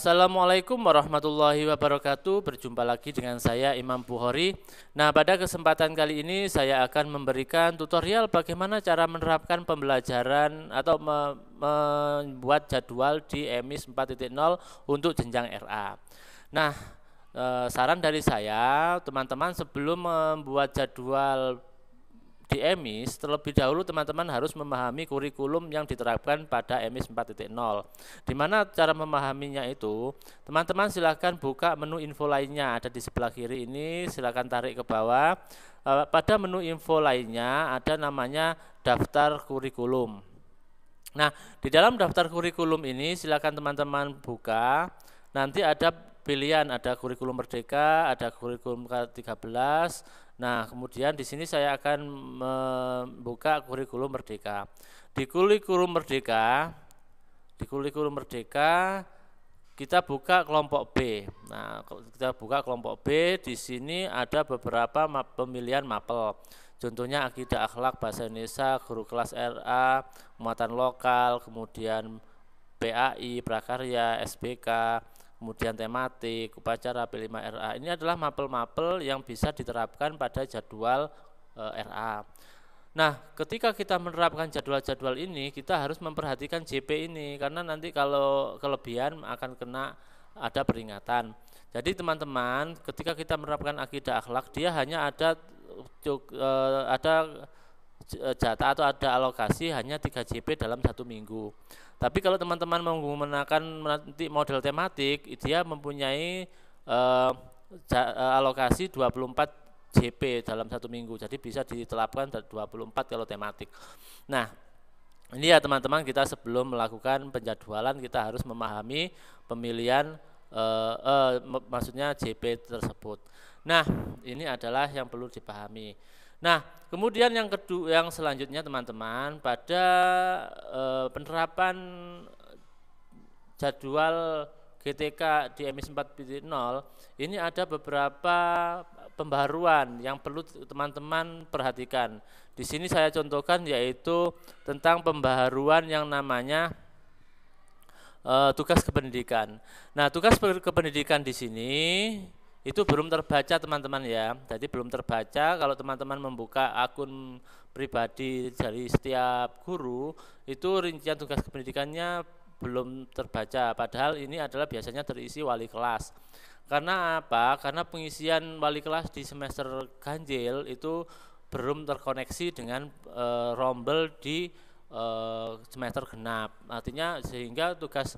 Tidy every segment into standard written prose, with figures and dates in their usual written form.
Assalamualaikum warahmatullahi wabarakatuh. Berjumpa lagi dengan saya Imam Bukhari. Nah, pada kesempatan kali ini saya akan memberikan tutorial bagaimana cara menerapkan pembelajaran atau membuat jadwal di EMIS 4.0 untuk jenjang RA. Nah, saran dari saya, teman-teman sebelum membuat jadwal di EMIS, terlebih dahulu teman-teman harus memahami kurikulum yang diterapkan pada EMIS 4.0. Di mana cara memahaminya itu, teman-teman silahkan buka menu info lainnya, ada di sebelah kiri ini, silahkan tarik ke bawah. Pada menu info lainnya ada namanya daftar kurikulum. Nah, di dalam daftar kurikulum ini silahkan teman-teman buka, nanti ada pilihan, ada kurikulum merdeka, ada kurikulum K13. Nah, kemudian di sini saya akan membuka kurikulum merdeka. Di kurikulum merdeka kita buka kelompok B. Nah, kita buka kelompok B, di sini ada beberapa pemilihan mapel. Contohnya akidah akhlak bahasa Indonesia, guru kelas RA, muatan lokal, kemudian PAI, prakarya, SBK, kemudian tematik, upacara P5RA. Ini adalah mapel-mapel yang bisa diterapkan pada jadwal RA. Nah, ketika kita menerapkan jadwal-jadwal ini, kita harus memperhatikan JP ini, karena nanti kalau kelebihan akan kena ada peringatan. Jadi teman-teman, ketika kita menerapkan akidah akhlak, dia hanya ada jatah atau ada alokasi hanya 3 JP dalam 1 minggu. Tapi kalau teman-teman menggunakan nanti model tematik, dia mempunyai alokasi 24 JP dalam 1 minggu. Jadi bisa diterapkan 24 kalau tematik. Nah, ini ya teman-teman, kita sebelum melakukan penjadwalan kita harus memahami pemilihan maksudnya JP tersebut. Nah, ini adalah yang perlu dipahami. Nah, kemudian yang kedua, yang selanjutnya teman-teman, pada penerapan jadwal GTK di EMIS 4.0 ini ada beberapa pembaruan yang perlu teman-teman perhatikan. Di sini saya contohkan yaitu tentang pembaruan yang namanya tugas kependidikan. Nah, tugas kependidikan di sini itu belum terbaca teman-teman ya. Jadi belum terbaca. Kalau teman-teman membuka akun pribadi dari setiap guru, itu rincian tugas kependidikannya belum terbaca. Padahal ini adalah biasanya terisi wali kelas. Karena apa? Karena pengisian wali kelas di semester ganjil itu belum terkoneksi dengan rombel di semester genap. Artinya sehingga tugas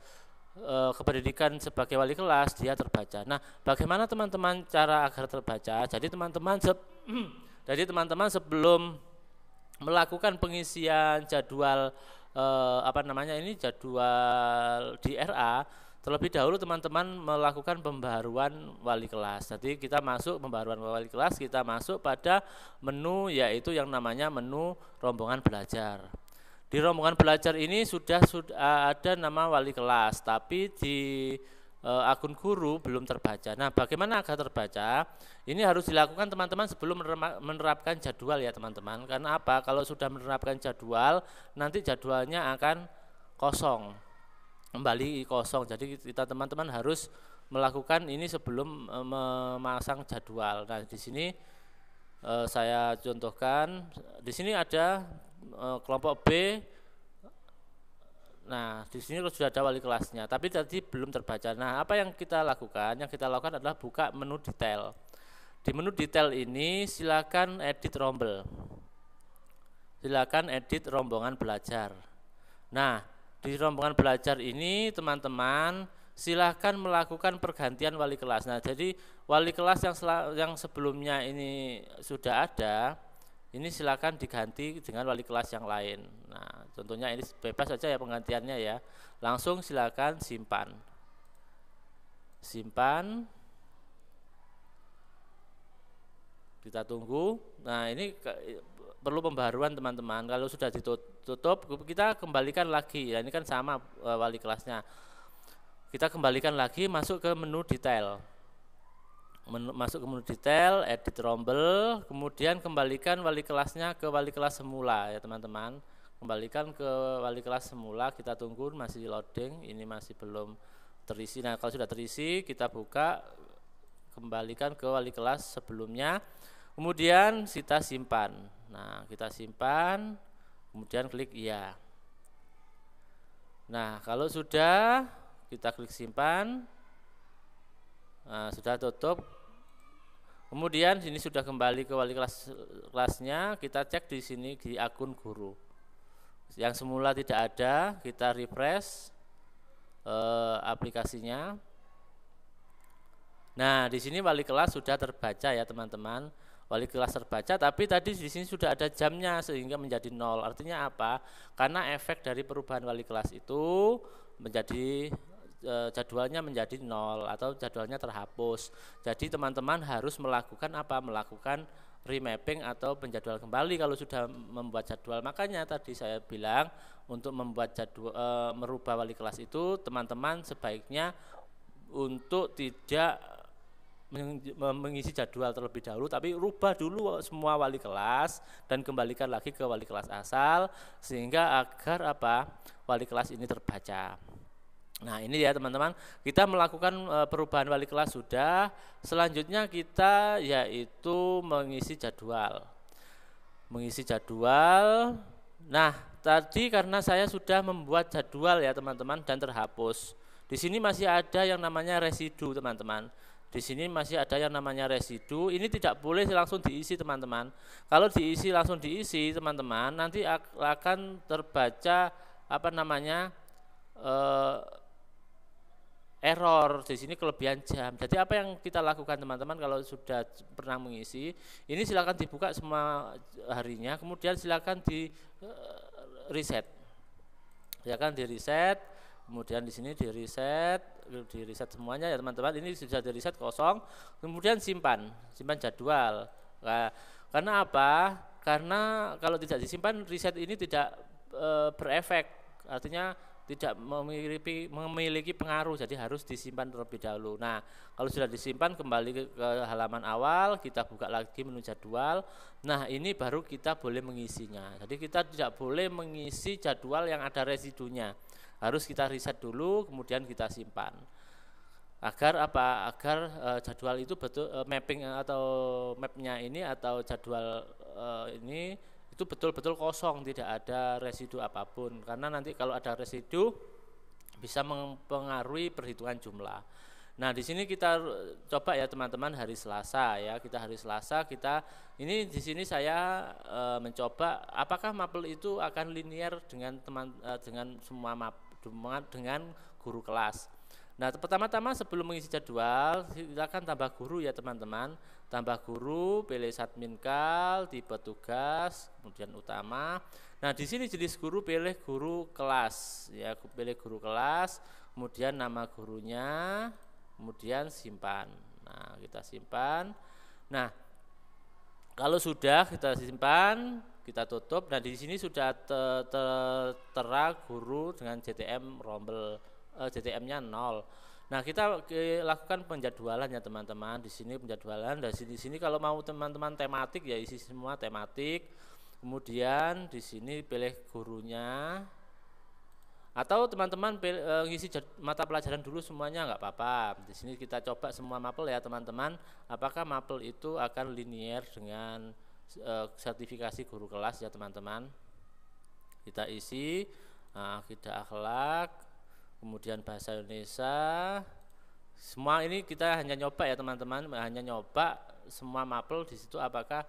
kependidikan sebagai wali kelas dia terbaca. Nah, bagaimana teman-teman cara agar terbaca? Jadi teman-teman sebelum melakukan pengisian jadwal jadwal di RA, terlebih dahulu teman-teman melakukan pembaruan wali kelas. Jadi kita masuk pembaruan wali kelas, kita masuk pada menu yaitu yang namanya menu rombongan belajar. Di rombongan belajar ini sudah ada nama wali kelas, tapi di akun guru belum terbaca. Nah, bagaimana agar terbaca? Ini harus dilakukan teman-teman sebelum menerapkan jadwal ya teman-teman. Karena apa? Kalau sudah menerapkan jadwal, nanti jadwalnya akan kosong, kembali kosong. Jadi kita teman-teman harus melakukan ini sebelum memasang jadwal. Nah, di sini saya contohkan. Di sini ada kelompok B. Nah, di sini sudah ada wali kelasnya, tapi tadi belum terbaca. Nah, apa yang kita lakukan? Yang kita lakukan adalah buka menu detail. Di menu detail ini silakan edit rombel. Silakan edit rombongan belajar. Nah, di rombongan belajar ini teman-teman silakan melakukan pergantian wali kelas. Nah, jadi wali kelas yang sebelumnya ini sudah ada, ini silakan diganti dengan wali kelas yang lain. Nah, contohnya ini bebas saja ya penggantiannya ya. Langsung silakan simpan. Simpan. Kita tunggu. Nah, ini perlu pembaruan teman-teman. Kalau sudah ditutup, kita kembalikan lagi. Ya, ini kan sama wali kelasnya. Kita kembalikan lagi, masuk ke menu detail. Masuk ke menu detail, edit rombel, kemudian kembalikan wali kelasnya ke wali kelas semula ya teman-teman. Kembalikan ke wali kelas semula, kita tunggu masih loading, ini masih belum terisi. Nah, kalau sudah terisi kita buka, kembalikan ke wali kelas sebelumnya, kemudian kita simpan. Nah, kita simpan, kemudian klik iya. Nah, kalau sudah kita klik simpan, nah, sudah tutup. Kemudian sini sudah kembali ke wali kelasnya, kita cek di sini di akun guru. Yang semula tidak ada, kita refresh aplikasinya. Nah, di sini wali kelas sudah terbaca ya teman-teman. Wali kelas terbaca, tapi tadi di sini sudah ada jamnya sehingga menjadi 0. Artinya apa? Karena efek dari perubahan wali kelas itu menjadi jadwalnya menjadi 0 atau jadwalnya terhapus. Jadi teman-teman harus melakukan apa? Melakukan remapping atau penjadwal kembali kalau sudah membuat jadwal. Makanya tadi saya bilang untuk membuat jadwal merubah wali kelas itu teman-teman sebaiknya untuk tidak mengisi jadwal terlebih dahulu, tapi rubah dulu semua wali kelas dan kembalikan lagi ke wali kelas asal sehingga agar apa? Wali kelas ini terbaca. Nah, ini ya teman-teman, kita melakukan perubahan wali kelas sudah. Selanjutnya kita yaitu mengisi jadwal. Mengisi jadwal. Nah, tadi karena saya sudah membuat jadwal ya teman-teman dan terhapus. Di sini masih ada yang namanya residu teman-teman. Di sini masih ada yang namanya residu. Ini tidak boleh langsung diisi teman-teman. Kalau diisi langsung diisi teman-teman, nanti akan terbaca apa namanya error. Di sini kelebihan jam. Jadi apa yang kita lakukan teman-teman kalau sudah pernah mengisi, ini silakan dibuka semua harinya, kemudian silakan di reset. Silakan di reset, kemudian di sini di reset semuanya ya teman-teman. Ini sudah di reset kosong, kemudian simpan jadwal. Nah, karena apa? Karena kalau tidak disimpan, reset ini tidak berefek. Artinya tidak memiliki pengaruh, jadi harus disimpan terlebih dahulu. Nah, kalau sudah disimpan kembali ke halaman awal, kita buka lagi menu jadwal. Nah, ini baru kita boleh mengisinya. Jadi kita tidak boleh mengisi jadwal yang ada residunya. Harus kita reset dulu, kemudian kita simpan. Agar apa? Agar jadwal itu betul mapping atau mapnya ini atau jadwal ini itu betul-betul kosong, tidak ada residu apapun. Karena nanti kalau ada residu bisa mempengaruhi perhitungan jumlah. Nah, di sini kita coba ya teman-teman hari Selasa ya. Kita hari Selasa ini di sini saya mencoba apakah mapel itu akan linear dengan dengan semua dengan guru kelas. Nah, pertama-tama sebelum mengisi jadwal, silakan tambah guru ya teman-teman. Tambah guru, pilih adminkal, tipe tugas, kemudian utama. Nah, di sini jenis guru pilih guru kelas ya, pilih guru kelas, kemudian nama gurunya, kemudian simpan. Nah, kita simpan. Nah, kalau sudah kita simpan, kita tutup. Nah, di sini sudah tertera guru dengan JTM rombel. JTM-nya 0. Nah, kita lakukan penjadwalan ya teman-teman. Di sini penjadwalan, dan di sini kalau mau teman-teman tematik ya isi semua tematik. Kemudian di sini pilih gurunya. Atau teman-teman ngisi mata pelajaran dulu semuanya nggak apa-apa. Di sini kita coba semua mapel ya teman-teman. Apakah mapel itu akan linear dengan sertifikasi guru kelas ya teman-teman. Kita isi akidah akhlak, kemudian bahasa Indonesia. Semua ini kita hanya nyoba ya teman-teman, hanya nyoba semua mapel di situ apakah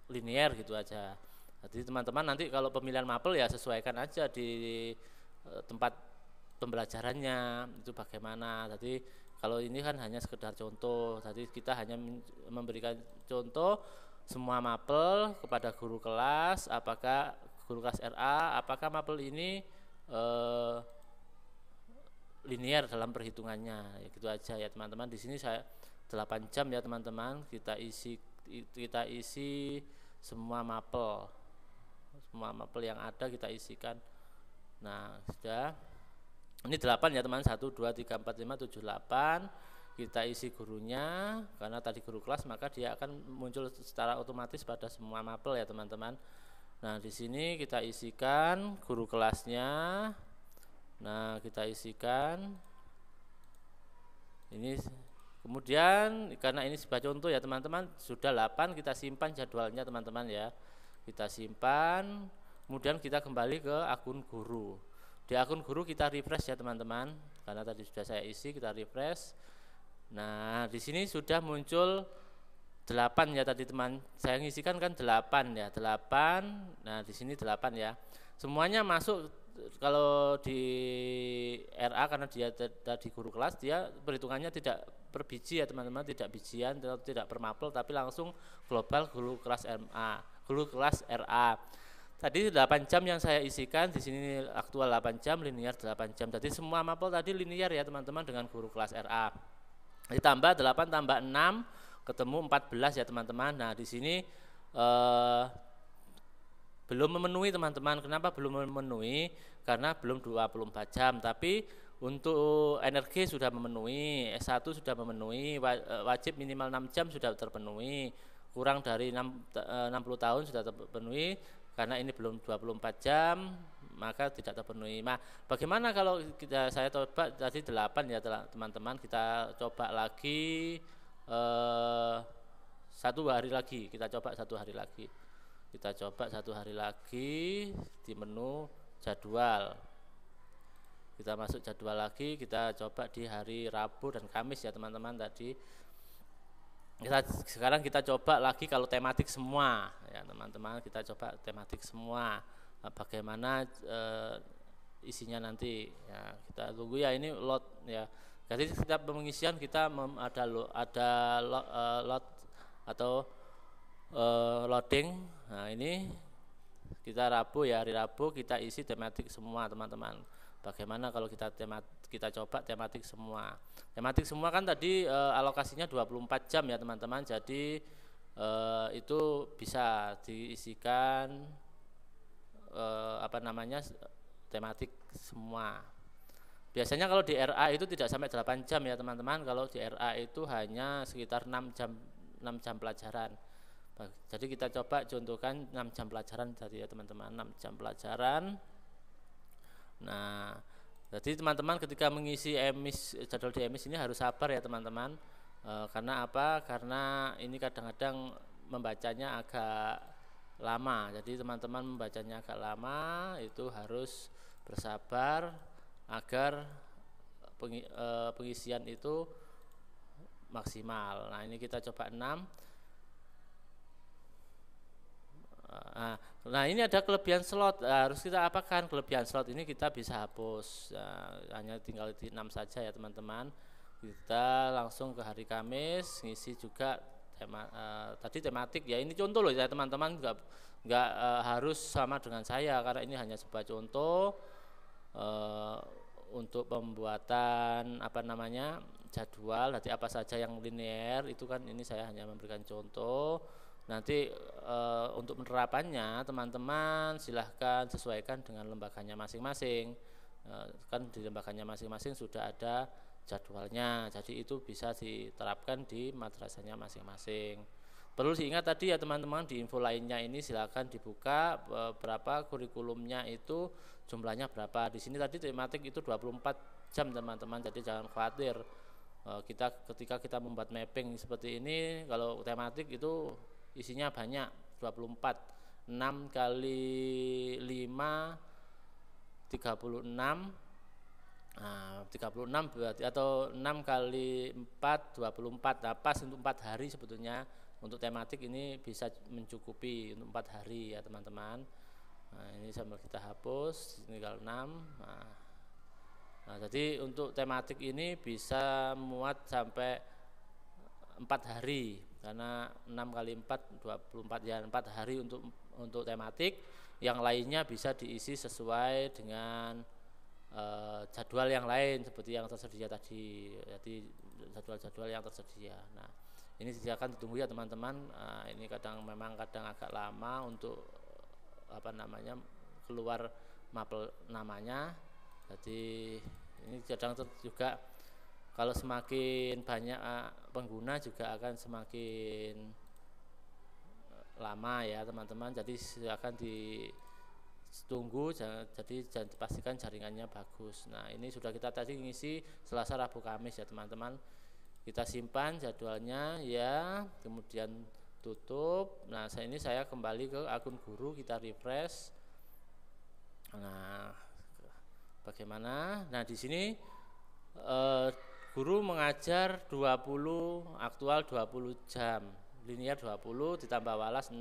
linear gitu aja. Jadi teman-teman nanti kalau pemilihan mapel ya sesuaikan aja di tempat pembelajarannya itu bagaimana. Jadi kalau ini kan hanya sekedar contoh. Jadi kita hanya memberikan contoh semua mapel kepada guru kelas, apakah guru kelas RA, apakah mapel ini linear dalam perhitungannya, ya gitu aja ya teman-teman. Di sini saya 8 jam ya teman-teman, kita isi semua mapel yang ada kita isikan. Nah, sudah ini 8 ya teman, 1 2 3 4 5 7 8. Kita isi gurunya, karena tadi guru kelas maka dia akan muncul secara otomatis pada semua mapel ya teman-teman. Nah, di sini kita isikan guru kelasnya, Nah, kita isikan ini. Kemudian karena ini sebagai contoh ya teman-teman, sudah 8, kita simpan jadwalnya teman-teman ya. Kita simpan, kemudian kita kembali ke akun guru. Di akun guru kita refresh ya teman-teman, karena tadi sudah saya isi, kita refresh. Nah, di sini sudah muncul 8 ya tadi teman. Saya ngisikan kan 8 ya, 8. Nah, di sini 8 ya. Semuanya masuk. Kalau di RA karena dia tadi guru kelas, dia perhitungannya tidak per biji ya teman-teman, tidak bijian atau tidak per mapel, tapi langsung global guru kelas guru kelas RA. Tadi 8 jam yang saya isikan, di sini aktual 8 jam, linear 8 jam. Jadi semua mapel tadi linear ya teman-teman dengan guru kelas RA. Ditambah 8 tambah 6 ketemu 14 ya teman-teman. Nah, di sini belum memenuhi teman-teman. Kenapa belum memenuhi? Karena belum 24 jam, tapi untuk energi sudah memenuhi, S1 sudah memenuhi, wajib minimal 6 jam sudah terpenuhi, kurang dari 60 tahun sudah terpenuhi, karena ini belum 24 jam maka tidak terpenuhi. Nah, bagaimana kalau saya coba tadi 8 ya teman-teman, kita coba lagi 1 hari lagi, kita coba 1 hari lagi. Kita coba 1 hari lagi di menu jadwal. Kita masuk jadwal lagi, kita coba di hari Rabu dan Kamis ya teman-teman tadi. Sekarang kita coba lagi kalau tematik semua ya teman-teman, kita coba tematik semua. Bagaimana isinya nanti ya, kita tunggu ya, ini load ya. Jadi setiap pengisian kita ada load atau loading. Nah, ini kita Rabu ya, hari Rabu kita isi tematik semua teman-teman. Bagaimana kalau kita coba tematik semua. Tematik semua kan tadi alokasinya 24 jam ya teman-teman. Jadi itu bisa diisikan tematik semua. Biasanya kalau di RA itu tidak sampai 8 jam ya teman-teman. Kalau di RA itu hanya sekitar 6 jam pelajaran. Jadi kita coba contohkan 6 jam pelajaran tadi ya teman-teman, 6 jam pelajaran. Nah, jadi teman-teman ketika mengisi jadwal di emis ini harus sabar ya teman-teman. Karena apa? Karena ini kadang-kadang membacanya agak lama. Jadi teman-teman membacanya agak lama, itu harus bersabar agar pengisian itu maksimal. Nah, ini kita coba 6. Nah, ini ada kelebihan slot. Harus kita apakan kelebihan slot ini? Kita bisa hapus. Hanya tinggal di 6 saja ya teman-teman. Kita langsung ke hari Kamis, ngisi juga tadi tematik ya. Ini contoh loh ya teman-teman, nggak harus sama dengan saya, karena ini hanya sebuah contoh untuk pembuatan jadwal. Nanti apa saja yang linear itu kan ini saya hanya memberikan contoh. Nanti untuk penerapannya teman-teman silahkan sesuaikan dengan lembaganya masing-masing. Kan di lembaganya masing-masing sudah ada jadwalnya, jadi itu bisa diterapkan di madrasahnya masing-masing. Perlu diingat tadi ya teman-teman, di info lainnya ini silahkan dibuka berapa kurikulumnya, itu jumlahnya berapa. Di sini tadi tematik itu 24 jam teman-teman, jadi jangan khawatir. Ketika kita membuat mapping seperti ini, kalau tematik itu isinya banyak, 24, 6 kali 5 36. Nah, 36 berarti, atau 6 kali 4 24. Nah, pas untuk 4 hari sebetulnya untuk tematik ini bisa mencukupi untuk 4 hari ya teman-teman. Nah, ini sambil kita hapus, tinggal 6. Nah, jadi untuk tematik ini bisa muat sampai 4 hari, karena 6 kali 4 24 ya, 4 hari untuk tematik. Yang lainnya bisa diisi sesuai dengan jadwal yang lain seperti yang tersedia tadi. Jadi jadwal-jadwal yang tersedia. Nah, ini silakan ditunggu ya teman-teman. Ini kadang agak lama untuk keluar mapel namanya. Jadi ini kadang juga kalau semakin banyak pengguna juga akan semakin lama ya teman-teman. Jadi silakan tunggu, jadi pastikan jaringannya bagus. Nah ini sudah kita tadi ngisi Selasa, Rabu, Kamis ya teman-teman. Kita simpan jadwalnya ya, kemudian tutup. Nah saya kembali ke akun guru, kita refresh. Nah bagaimana? Nah di sini guru mengajar 20 aktual 20 jam, linear 20 ditambah walas 6,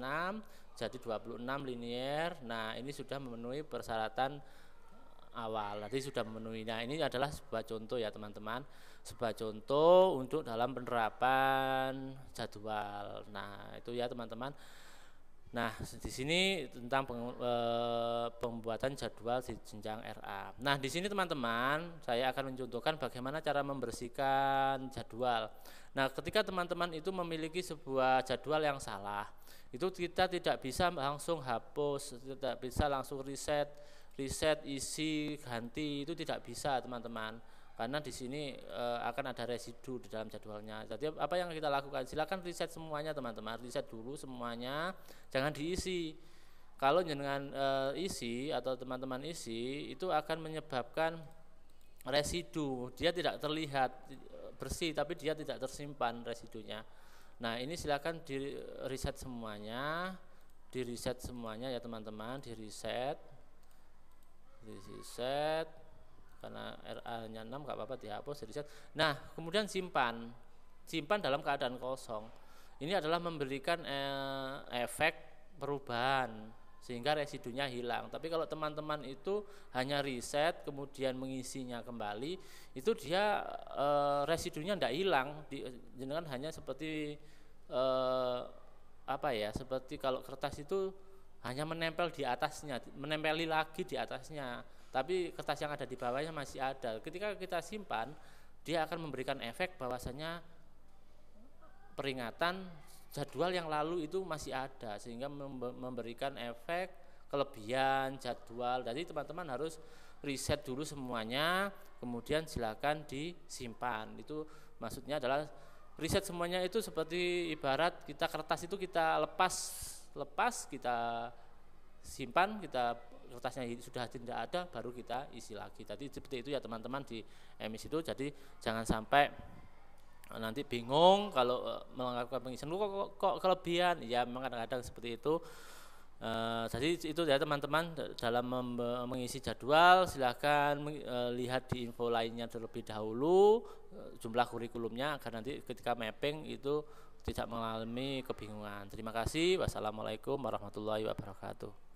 jadi 26 linear. Nah ini sudah memenuhi persyaratan awal, nanti sudah memenuhi. Nah ini adalah sebuah contoh ya teman-teman, sebuah contoh untuk dalam penerapan jadwal. Nah itu ya teman-teman. Nah di sini tentang pembuatan jadwal di jenjang RA. Nah di sini teman-teman saya akan mencontohkan bagaimana cara membersihkan jadwal. Nah ketika teman-teman itu memiliki sebuah jadwal yang salah, itu kita tidak bisa langsung hapus, tidak bisa langsung reset, isi, ganti, itu tidak bisa teman-teman. Karena di sini akan ada residu di dalam jadwalnya. Jadi apa yang kita lakukan? Silakan reset semuanya teman-teman, reset dulu semuanya, jangan diisi. Kalau dengan isi atau teman-teman isi, itu akan menyebabkan residu. Dia tidak terlihat bersih, tapi dia tidak tersimpan residunya. Nah ini silakan di reset semuanya, ya teman-teman, di reset. Karena RA-nya 6 nggak apa-apa, dihapus, di reset. Nah kemudian simpan dalam keadaan kosong. Ini adalah memberikan efek perubahan sehingga residunya hilang. Tapi kalau teman-teman itu hanya reset kemudian mengisinya kembali, itu dia residunya tidak hilang, dengan hanya seperti seperti kalau kertas itu hanya menempel di atasnya, menempeli lagi di atasnya, tapi kertas yang ada di bawahnya masih ada. Ketika kita simpan, dia akan memberikan efek bahwasanya peringatan jadwal yang lalu itu masih ada, sehingga memberikan efek kelebihan jadwal. Jadi teman-teman harus reset dulu semuanya, kemudian silakan disimpan. Itu maksudnya adalah reset semuanya itu seperti ibarat kita kertas itu kita lepas, kita simpan, kita kertasnya sudah tidak ada, baru kita isi lagi. Jadi seperti itu ya teman-teman di emis itu. Jadi jangan sampai nanti bingung kalau melakukan pengisian kok kelebihan. Ya memang kadang-kadang seperti itu. Jadi itu ya teman-teman, dalam mengisi jadwal silahkan lihat di info lainnya terlebih dahulu jumlah kurikulumnya, agar nanti ketika mapping itu tidak mengalami kebingungan. Terima kasih. Wassalamualaikum warahmatullahi wabarakatuh.